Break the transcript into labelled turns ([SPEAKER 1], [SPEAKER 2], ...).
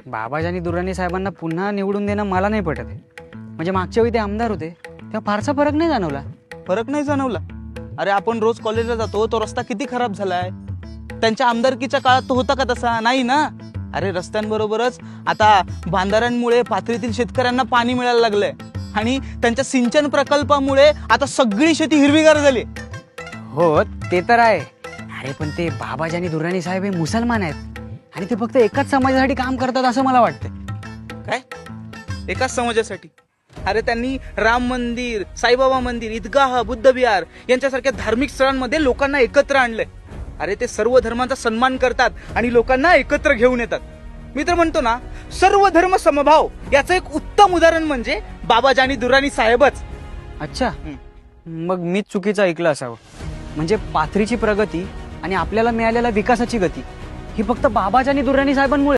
[SPEAKER 1] बाबाजानी दुर्राणी साहेबांना पुन्हा निवडून देणं मला नाही पटत आहे. म्हणजे मागच्या वेळी ते आमदार होते तेव्हा फारसा फरक नाही जाणवला.
[SPEAKER 2] फरक नाही जाणवला? अरे आपण रोज कॉलेजला जातो, तो रस्ता किती खराब झालाय. त्यांच्या आमदारकीच्या काळात तो होता का तसा? नाही ना. अरे रस्त्यांबरोबरच आता बांधाऱ्यांमुळे पाथरीतील शेतकऱ्यांना पाणी मिळायला लागलंय आणि त्यांच्या सिंचन प्रकल्पामुळे आता सगळी शेती हिरवीगार झाली.
[SPEAKER 1] हो ते तर आहे. अरे पण ते बाबाजानी दुर्राणी साहेब हे मुसलमान आहेत आणि ते फक्त एकाच समाजासाठी काम करतात असं मला वाटतं.
[SPEAKER 2] काय? एकाच समाजासाठी? अरे त्यांनी राम मंदिर, साईबाबा मंदिर, ईदगाह, बुद्ध विहार यांच्यासारख्या धार्मिक स्थळांमध्ये लोकांना एकत्र आणलंय. अरे ते सर्व धर्मांचा सन्मान करतात आणि लोकांना एकत्र घेऊन येतात. मी तर म्हणतो ना, सर्व धर्म समभाव याचं एक उत्तम उदाहरण म्हणजे बाबाजानी दुर्राणी साहेबच.
[SPEAKER 1] अच्छा, मग मीच चुकीचं ऐकलं असावं. म्हणजे पाथरीची प्रगती आणि आपल्याला मिळालेल्या विकासाची गती ही फक्त बाबाजानी दुर्राणी साहेबांमुळे